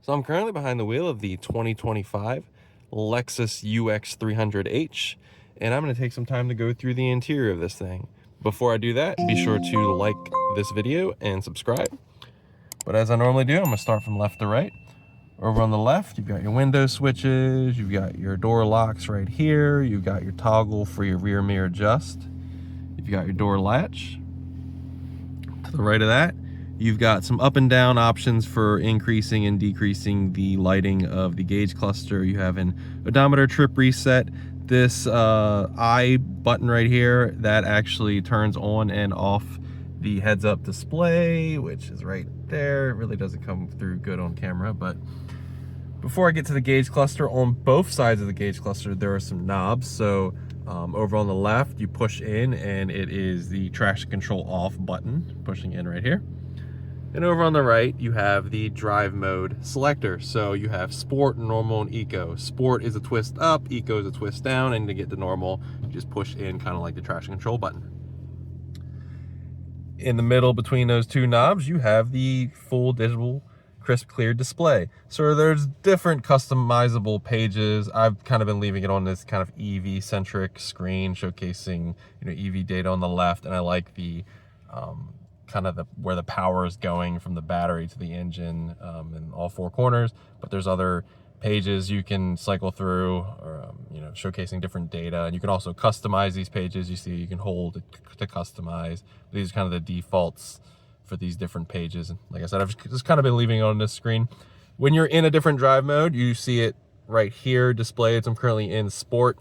So I'm currently behind the wheel of the 2025 Lexus UX 300H, and I'm going to take some time to go through the interior of this thing. Before I do that, be sure to like this video and subscribe. But as I normally do, I'm going to start from left to right. Over on the left, you've got your window switches, you've got your door locks right here, you've got your toggle for your rear mirror adjust, you've got your door latch. To the right of that, you've got some up and down options for increasing and decreasing the lighting of the gauge cluster. You have an odometer trip reset. This I button right here, that actually turns on and off the heads-up display, which is right there. It really doesn't come through good on camera, but before I get to the gauge cluster, on both sides of the gauge cluster, there are some knobs. So over on the left, you push in and it is the traction control off button, pushing in right here. And over on the right, you have the drive mode selector. So you have sport, normal, and eco. Sport is a twist up, eco is a twist down, and to get to normal, you just push in kind of like the traction control button. In the middle between those two knobs, you have the full digital crisp clear display. So there's different customizable pages. I've kind of been leaving it on this kind of EV centric screen showcasing, EV data on the left, and I like the kind of where the power is going from the battery to the engine in all four corners. But there's other pages you can cycle through, or showcasing different data, and you can also customize these pages. You see, you can hold to customize. These are kind of the defaults for these different pages. And like I said, I've just kind of been leaving it on this screen. When you're in a different drive mode, you see it right here displayed. I'm currently in sport.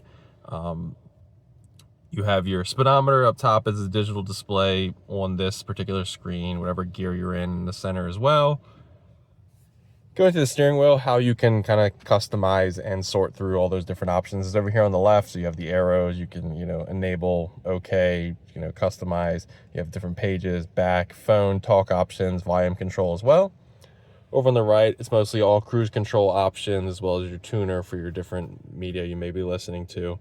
You have your speedometer up top as a digital display on this particular screen, whatever gear you're in the center as well. Going to the steering wheel, how you can kind of customize and sort through all those different options is over here on the left. So you have the arrows, you can, enable, okay, customize. You have different pages, back, phone, talk options, volume control as well. Over on the right, it's mostly all cruise control options, as well as your tuner for your different media you may be listening to,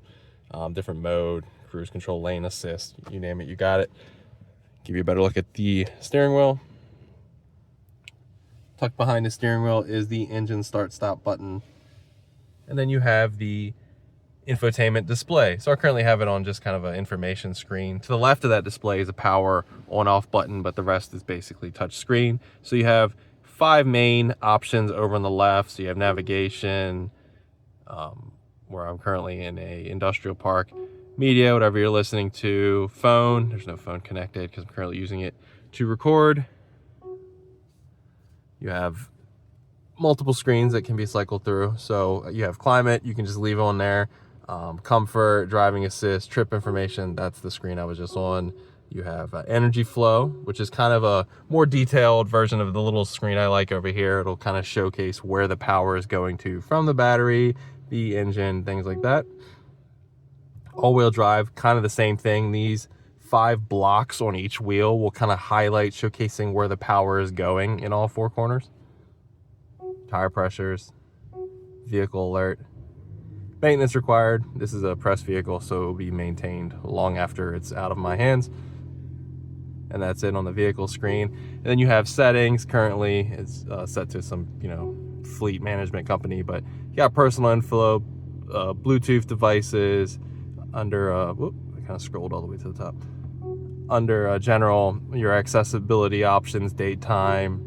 different mode, cruise control, lane assist, you name it, you got it. Give you a better look at the steering wheel. Tucked behind the steering wheel is the engine start stop button. And then you have the infotainment display. So I currently have it on just kind of an information screen. To the left of that display is a power on off button, but the rest is basically touch screen. So you have 5 main options over on the left. So you have navigation, where I'm currently in a industrial park, media, whatever you're listening to, phone. There's no phone connected because I'm currently using it to record. You have multiple screens that can be cycled through. So you have climate, you can just leave on there. Comfort, driving assist, trip information, that's the screen I was just on. You have energy flow, which is kind of a more detailed version of the little screen I like over here. It'll kind of showcase where the power is going to from the battery, the engine, things like that. All-wheel drive, kind of the same thing. These 5 blocks on each wheel will kind of highlight, showcasing where the power is going in all 4 corners. Tire pressures, vehicle alert, maintenance required. This is a press vehicle, so it will be maintained long after it's out of my hands. And that's it on the vehicle screen. And then you have settings. Currently it's set to some fleet management company, but you got personal info, Bluetooth devices. Under I kind of scrolled all the way to the top. Under general, your accessibility options, date, time,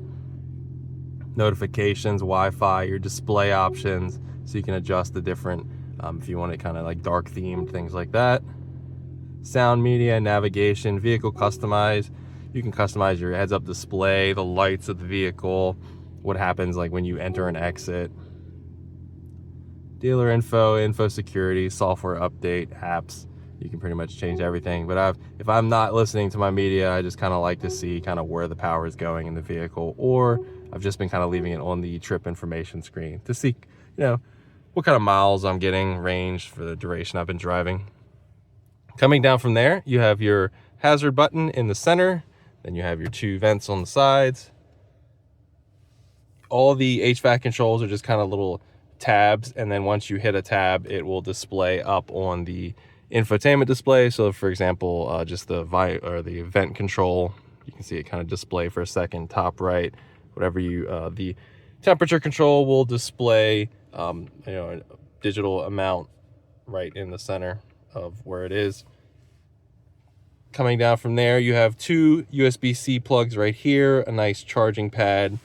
notifications, Wi-Fi, your display options, so you can adjust the different, if you want it kind of like dark themed, things like that. Sound, media, navigation, vehicle customize. You can customize your heads-up display, the lights of the vehicle, what happens like when you enter and exit. Dealer info security, software update, apps. You can pretty much change everything. But if I'm not listening to my media, I just kind of like to see kind of where the power is going in the vehicle, or I've just been kind of leaving it on the trip information screen to see, what kind of miles I'm getting, range for the duration I've been driving. Coming down from there, you have your hazard button in the center. Then you have your 2 vents on the sides. All the HVAC controls are just kind of little tabs, and then once you hit a tab, it will display up on the infotainment display. So for example, just the vent control, you can see it kind of display for a second, top right, whatever you the Temperature control will display, a digital amount right in the center of where it is. Coming down from there, you have 2 USB-C plugs right here, a nice charging pad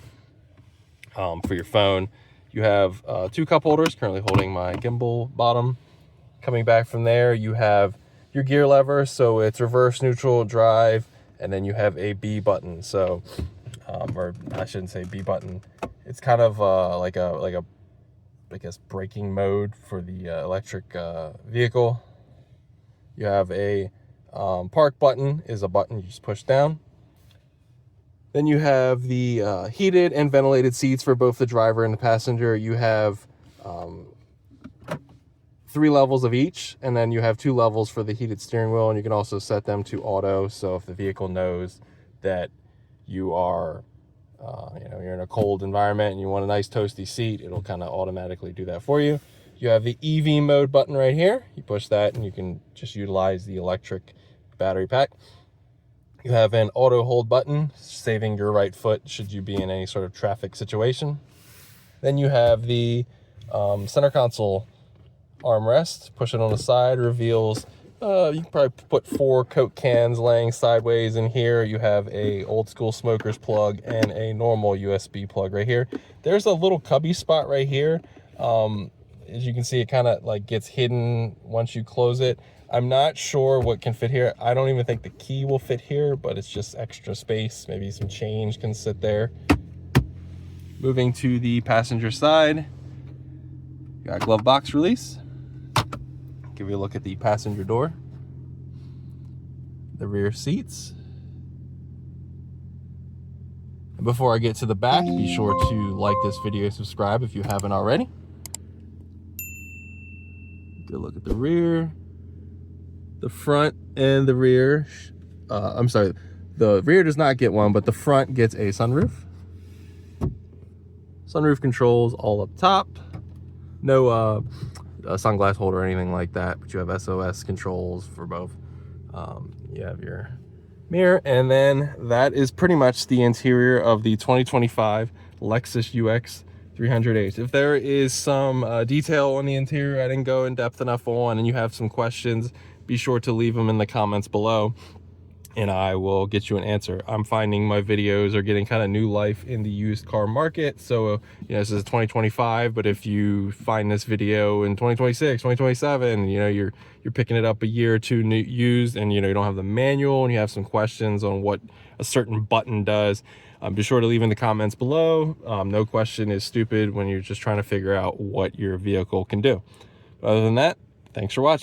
for your phone. You have 2 cup holders, currently holding my gimbal bottom. Coming back from there, you have your gear lever, so it's reverse, neutral, drive, and then you have a B button. So, or I shouldn't say B button. It's kind of like a I guess braking mode for the electric vehicle. You have a park button, is a button you just push down. Then you have the heated and ventilated seats for both the driver and the passenger. You have 3 levels of each, and then you have 2 levels for the heated steering wheel, and you can also set them to auto. So if the vehicle knows that you are you're in a cold environment and you want a nice toasty seat, it'll kind of automatically do that for you. You have the EV mode button right here. You push that and you can just utilize the electric battery pack. You have an auto hold button, saving your right foot should you be in any sort of traffic situation. Then you have the center console armrest. Push it on the side, reveals, you can probably put 4 Coke cans laying sideways in here. You have a old school smoker's plug and a normal USB plug right here. There's a little cubby spot right here. As you can see, it kind of like gets hidden once you close it. I'm not sure what can fit here. I don't even think the key will fit here, but it's just extra space. Maybe some change can sit there. Moving to the passenger side, got glove box release. Give you a look at the passenger door, the rear seats. And before I get to the back, be sure to like this video, subscribe if you haven't already. Good look at the rear, the front, and the rear. I'm sorry, the rear does not get one, but the front gets a sunroof. Sunroof controls all up top. No a sunglass holder or anything like that, but you have SOS controls for both. You have your mirror, and then that is pretty much the interior of the 2025 Lexus UX 300H. If there is some detail on the interior I didn't go in depth enough on, and you have some questions, be sure to leave them in the comments below and I will get you an answer. I'm finding my videos are getting kind of new life in the used car market. So, this is 2025, but if you find this video in 2026, 2027, you're picking it up a year or two used, and you don't have the manual and you have some questions on what a certain button does, be sure to leave in the comments below. No question is stupid when you're just trying to figure out what your vehicle can do. Other than that, thanks for watching.